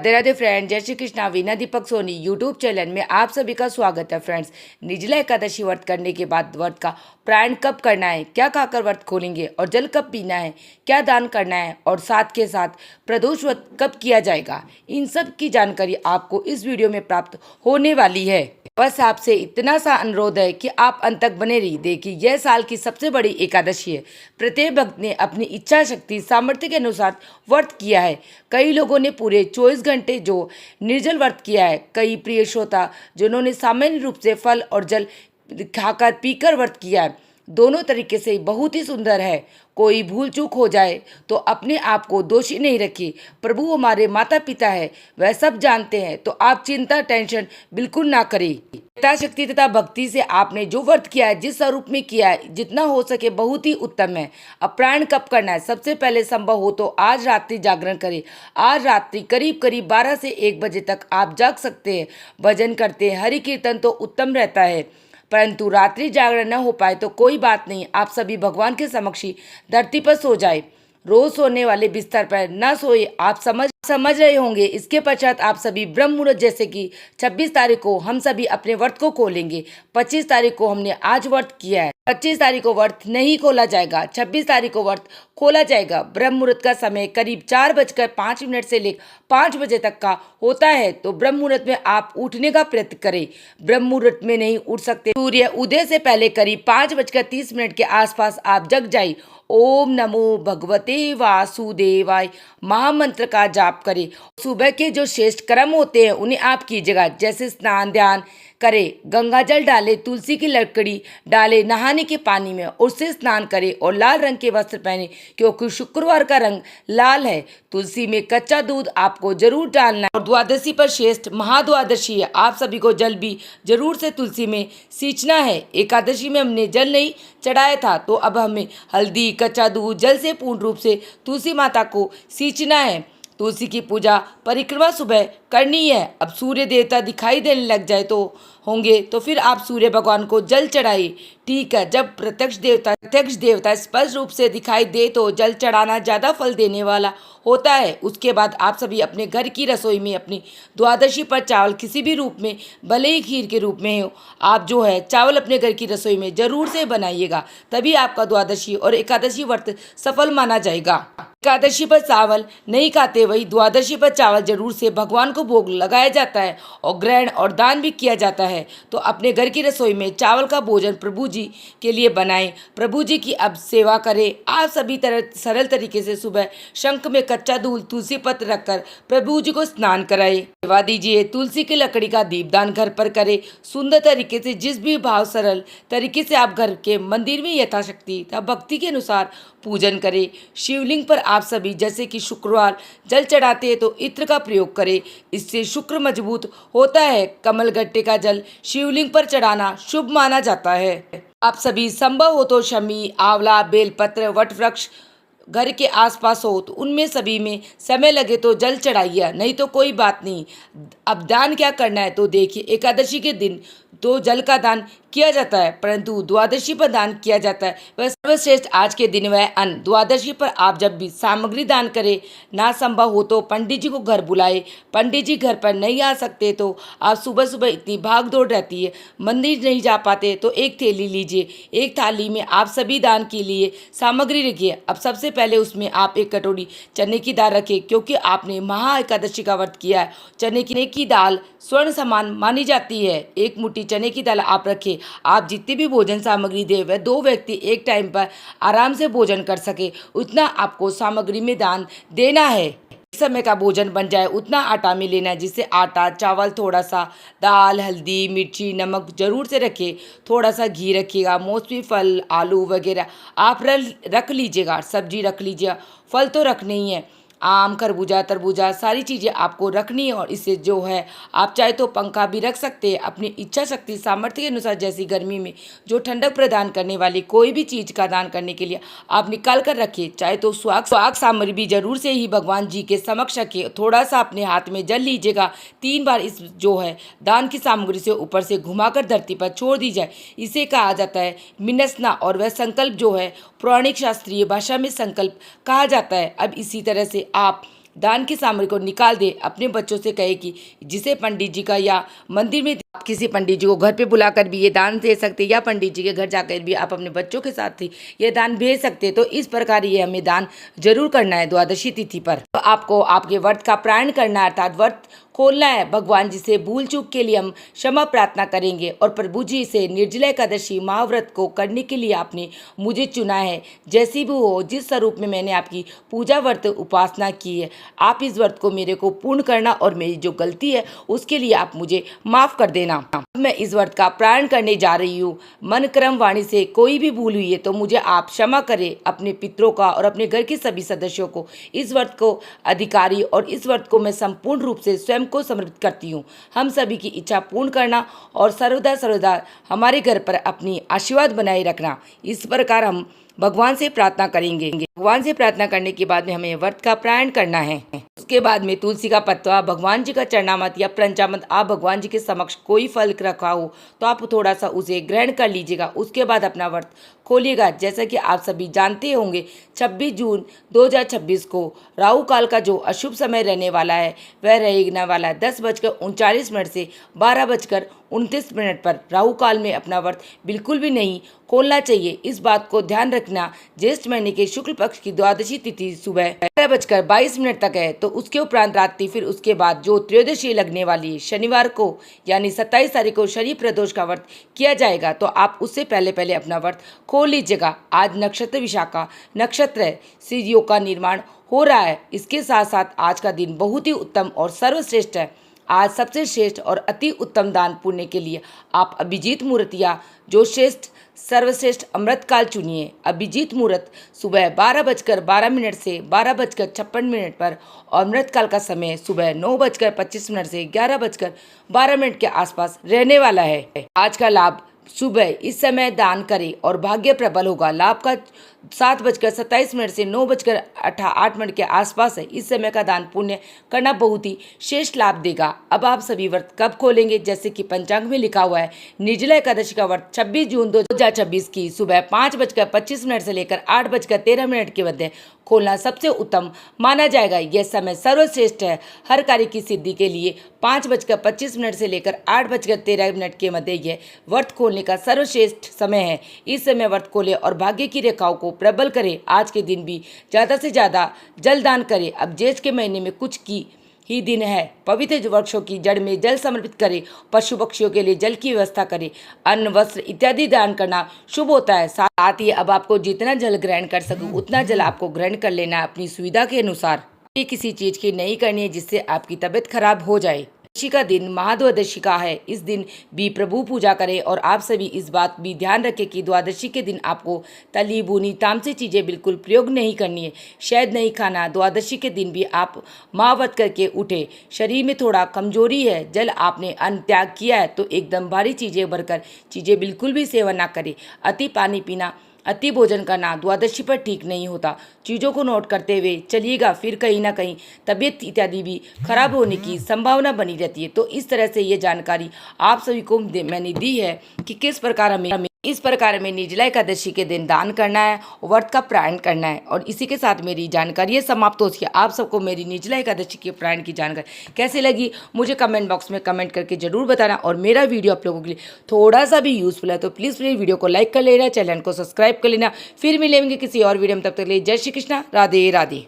Radhe Radhe friend, जय Shri Krishna. Veena Deepak Soni YouTube channel में आप सभी का स्वागत है। फ्रेंड्स, निर्जला एकादशी व्रत करने के बाद व्रत का प्रायण कब करना है, क्या खाकर व्रत खोलेंगे और जल कब पीना है, क्या दान करना है और साथ के साथ प्रदोष व्रत कब किया जाएगा, इन सब की जानकारी आपको इस वीडियो में प्राप्त होने वाली है। बस आपसे इतना सा अनुरोध है कि आप अंत तक बने रहिए। देखिए, यह साल की सबसे बड़ी एकादशी है। प्रत्येक भक्त ने अपनी इच्छा शक्ति सामर्थ्य के अनुसार व्रत किया है। कई लोगों ने पूरे 24 घंटे जो निर्जल व्रत किया है। कई प्रिय श्रोता जिन्होंने सामान्य रूप से फल और जल खाकर पीकर व्रत किया है। दोनों तरीके से बहुत ही सुंदर है। कोई भूल चूक हो जाए तो अपने आप को दोषी नहीं रखिए। प्रभु हमारे माता पिता है, वह सब जानते हैं, तो आप चिंता टेंशन बिल्कुल ना करें। यथाशक्ति तथा भक्ति से आपने जो व्रत किया है, जिस स्वरूप में किया है, जितना हो सके बहुत ही उत्तम है। अब प्राण कब करना है? सबसे पहले संभव हो तो आज रात्रि जागरण करें। आज रात्रि करीब करीब 12 से 1 बजे तक आप जाग सकते हैं। भजन करते हैं, हरि कीर्तन तो उत्तम रहता है। परंतु रात्रि जागरण न हो पाए तो कोई बात नहीं, आप सभी भगवान के समक्ष ही धरती पर सो जाए। रोज सोने वाले बिस्तर पर न सोए, आप समझ रहे होंगे। इसके पश्चात आप सभी ब्रह्म मुहूर्त, जैसे कि 26 तारीख को हम सभी अपने व्रत को खोलेंगे। 25 तारीख को हमने आज व्रत किया है, 25 तारीख को व्रत नहीं खोला जाएगा, 26 तारीख को व्रत खोला जाएगा। ब्रह्म मुहूर्त का समय करीब 4:05 से लेकर 5 बजे तक का होता है। तो ब्रह्म मुहूर्त में आप उठने का प्रयत्न करें। ब्रह्म मुहूर्त में नहीं उठ सकते, सूर्य उदय से पहले करीब 5:30 के आसपास आप जग जाइए। ओम नमो भगवते वासुदेवाय महामंत्र का जाप करें। सुबह के जो श्रेष्ठ कर्म होते हैं उन्हें आप कीजिएगा, जैसे स्नान ध्यान करें, गंगा जल डालें, तुलसी की लकड़ी डालें नहाने के पानी में, उससे स्नान करें और लाल रंग के वस्त्र पहने, क्योंकि शुक्रवार का रंग लाल है। तुलसी में कच्चा दूध आपको जरूर डालना है। और द्वादशी पर श्रेष्ठ महाद्वादशी है, आप सभी को जल भी जरूर से तुलसी में सींचना है। एकादशी में हमने जल नहीं चढ़ाया था, तो अब हमें हल्दी कच्चा दूध जल से पूर्ण रूप से तुलसी माता को सींचना है। तुलसी की पूजा परिक्रमा सुबह करनी है। अब सूर्य देवता दिखाई देने लग जाए तो होंगे तो फिर आप सूर्य भगवान को जल चढ़ाइए। ठीक है, जब प्रत्यक्ष देवता स्पष्ट रूप से दिखाई दे तो जल चढ़ाना ज़्यादा फल देने वाला होता है। उसके बाद आप सभी अपने घर की रसोई में अपनी द्वादशी पर चावल किसी भी रूप में, भले ही खीर के रूप में हो, आप जो है चावल अपने घर की रसोई में जरूर से बनाइएगा, तभी आपका द्वादशी और एकादशी व्रत सफल माना जाएगा। एकादशी पर चावल नहीं खाते, वही द्वादशी पर चावल जरूर से भगवान को भोग लगाया जाता है और ग्रहण और दान भी किया जाता है। तो अपने घर की रसोई में चावल का भोजन प्रभु जी के लिए बनाएं, प्रभु जी की अब सेवा करें। आप सभी तरह सरल तरीके से सुबह शंख में कच्चा दूध तुलसी पत्र रखकर प्रभु जी को स्नान कराए, सेवा दीजिए। तुलसी की लकड़ी का दीपदान घर पर करें। सुंदर तरीके से, जिस भी भाव सरल तरीके से आप घर के मंदिर में यथाशक्ति तथा भक्ति के अनुसार पूजन करें। शिवलिंग पर आप सभी, जैसे कि शुक्रवार जल चढ़ाते हैं तो इत्र का प्रयोग करें, इससे शुक्र मजबूत होता है। कमल गट्टे का जल शिवलिंग पर चढ़ाना शुभ माना जाता है। आप सभी संभव हो तो शमी, आंवला, बेलपत्र, वट वृक्ष घर के आसपास हो तो उनमें सभी में समय लगे तो जल चढ़ाइए, नहीं तो कोई बात नहीं। अब दान क्या करना है तो देखिए, एकादशी के दिन तो जल का दान किया जाता है, परंतु द्वादशी पर दान किया जाता है। वह सर्वश्रेष्ठ आज के दिन वह अन्न। द्वादशी पर आप जब भी सामग्री दान करें, ना संभव हो तो पंडित जी को घर बुलाए। पंडित जी घर पर नहीं आ सकते तो आप सुबह सुबह, इतनी भाग दौड़ रहती है, मंदिर नहीं जा पाते तो एक थैली लीजिए। एक थाली में आप सभी दान के लिए सामग्री रखिए। अब सबसे पहले उसमें आप 1 कटोरी चने की दाल रखें, क्योंकि आपने महा एकादशी का व्रत किया है। चने की दाल स्वर्ण समान मानी जाती है। 1 मुट्ठी चने की दाल आप रखें। आप जितनी भी भोजन सामग्री दे, वह 2 व्यक्ति एक टाइम पर आराम से भोजन कर सके, उतना आपको सामग्री में दान देना है। एक समय का भोजन बन जाए उतना आटा में लेना है, जिससे आटा, चावल, थोड़ा सा दाल, हल्दी, मिर्ची, नमक जरूर से रखें। थोड़ा सा घी रखिएगा। मौसमी फल, आलू वगैरह आप रख लीजिएगा। सब्जी रख लीजिएगा। फल तो रखने ही है, आम, खरबूजा, तरबूजा, सारी चीज़ें आपको रखनी है। और इससे जो है आप चाहे तो पंखा भी रख सकते हैं, अपनी इच्छा शक्ति सामर्थ्य के अनुसार। जैसी गर्मी में जो ठंडक प्रदान करने वाली कोई भी चीज़ का दान करने के लिए आप निकाल कर रखिए। चाहे तो स्वाग सामग्री भी जरूर से ही भगवान जी के समक्ष रखिए। थोड़ा सा अपने हाथ में जल लीजिएगा। 3 बार इस जो है दान की सामग्री से ऊपर से घुमाकर धरती पर छोड़ दी जाए। इसे कहा जाता है मिनसना, और वह संकल्प जो है पौराणिक शास्त्रीय भाषा में संकल्प कहा जाता है। अब इसी तरह से आप दान की सामग्री को निकाल दे। अपने बच्चों से कहे कि जिसे पंडित जी का या मंदिर में आप किसी पंडित जी को घर पे बुलाकर भी ये दान दे सकते हैं, या पंडित जी के घर जाकर भी आप अपने बच्चों के साथ ही ये दान भेज सकते हैं। तो इस प्रकार ये हमें दान जरूर करना है द्वादशी तिथि पर। तो आपको आपके व्रत का पारण करना है, अर्थात व्रत खोलना है। भगवान जी से भूल चूक के लिए हम क्षमा प्रार्थना करेंगे और प्रभु जी से निर्जला एकादशी महाव्रत को करने के लिए आपने मुझे चुना है। जैसी भी हो, जिस स्वरूप में मैंने आपकी पूजा व्रत उपासना की है, आप इस व्रत को मेरे को पूर्ण करना और मेरी जो गलती है उसके लिए आप मुझे माफ कर देना। मैं इस व्रत का पारण करने जा रही हूँ। मन कर्म वाणी से कोई भी भूल हुई है तो मुझे आप क्षमा करें। अपने पितरों का और अपने घर के सभी सदस्यों को इस व्रत को अधिकारी और इस व्रत को मैं संपूर्ण रूप से स्वयं को समर्पित करती हूँ। हम सभी की इच्छा पूर्ण करना और सर्वदा सर्वदा हमारे घर पर अपनी आशीर्वाद बनाए रखना, इस प्रकार हम भगवान से प्रार्थना करेंगे। भगवान से प्रार्थना करने के बाद में हमें व्रत का पारण करना है। उसके बाद में तुलसी का पत्ता, भगवान जी का चरणामृत या पंचामृत, आप भगवान जी के समक्ष कोई फल रखा हो तो आप थोड़ा सा उसे ग्रहण कर लीजिएगा। उसके बाद अपना व्रत खोलिएगा। जैसा कि आप सभी जानते होंगे, 26 जून 2026 को राहु काल का जो अशुभ समय रहने वाला है वह रहने वाला है 10:39 से 12:29 पर। राहु काल में अपना व्रत बिल्कुल भी नहीं खोलना चाहिए। इस बात को ध्यान रखना। ज्येष्ठ महीने के शुक्ल पक्ष की द्वादशी तिथि सुबह 12:22 तक है। तो उसके उपरांत रात्रि, फिर उसके बाद जो त्रयोदशी लगने वाली है शनिवार को, यानी 27 तारीख को शनि प्रदोष का व्रत किया जाएगा। तो आप उससे पहले पहले अपना व्रत खोल लीजिएगा। आज नक्षत्र विशाखा नक्षत्र है, सिद्ध योग का निर्माण हो रहा है। इसके साथ साथ आज का दिन बहुत ही उत्तम और सर्वश्रेष्ठ है। आज सबसे श्रेष्ठ और अति उत्तम दान पुण्य के लिए आप अभिजीत मुहूर्त या जो श्रेष्ठ सर्वश्रेष्ठ अमृतकाल चुनिए। अभिजीत मुहूर्त सुबह 12:12 से 12:56 पर और अमृतकाल का समय सुबह 9:25 से 11:12 के आसपास रहने वाला है। आज का लाभ सुबह इस समय दान करें और भाग्य प्रबल होगा। लाभ का 7:27 से 9:08 के आसपास है। इस समय का दान पुण्य करना बहुत ही श्रेष्ठ लाभ देगा। अब आप सभी व्रत कब खोलेंगे? जैसे कि पंचांग में लिखा हुआ है, निर्जला एकादशी का व्रत 26 जून 2026 की सुबह 5:25 से लेकर 8:13 के मध्य खोलना सबसे उत्तम माना जाएगा। यह समय सर्वश्रेष्ठ है। हर कार्य की सिद्धि के लिए 5:25 से लेकर 8:13 के मध्य यह व्रत खोलने का सर्वश्रेष्ठ समय है। इस समय व्रत खोले और भाग्य की रेखाओं को प्रबल करें। आज के दिन भी ज़्यादा से ज़्यादा जल दान करें। अब ज्येष्ठ के महीने में कुछ की ही दिन है। पवित्र वृक्षों की जड़ में जल समर्पित करें। पशु पक्षियों के लिए जल की व्यवस्था करें। अन्न वस्त्र इत्यादि दान करना शुभ होता है। साथ ही अब आपको जितना जल ग्रहण कर सकूं उतना जल आपको ग्रहण कर लेना है अपनी सुविधा के अनुसार। ये किसी चीज की नहीं करनी है जिससे आपकी तबीयत खराब हो जाए। द्वादशी का दिन महाद्वादशी का है। इस दिन भी प्रभु पूजा करें और आप सभी इस बात भी ध्यान रखें कि द्वादशी के दिन आपको तली भुनी तामसी चीज़ें बिल्कुल प्रयोग नहीं करनी है। शहद नहीं खाना। द्वादशी के दिन भी आप महाव्रत करके उठे। शरीर में थोड़ा कमजोरी है, जल आपने अन्न त्याग किया है तो एकदम भारी चीज़ें भरकर चीज़ें बिल्कुल भी सेवन ना करें। अति पानी पीना, अति भोजन करना द्वादशी पर ठीक नहीं होता। चीज़ों को नोट करते हुए चलिएगा, फिर कहीं ना कहीं तबीयत इत्यादि भी खराब होने की संभावना बनी रहती है। तो इस तरह से ये जानकारी आप सभी को मैंने दी है कि किस प्रकार हमें इस प्रकार में निर्जला एकादशी के दिन दान करना है, व्रत का पारण करना है। और इसी के साथ मेरी जानकारी समाप्त होती है। आप सबको मेरी निर्जला एकादशी के पारण की जानकारी कैसे लगी मुझे कमेंट बॉक्स में कमेंट करके जरूर बताना। और मेरा वीडियो आप लोगों के लिए थोड़ा सा भी यूजफुल है तो प्लीज़ मेरे वीडियो को लाइक कर लेना, चैनल को सब्सक्राइब कर लेना। फिर मिलेंगे किसी और वीडियो में, तब तक के लिए जय श्री कृष्णा, राधे राधे।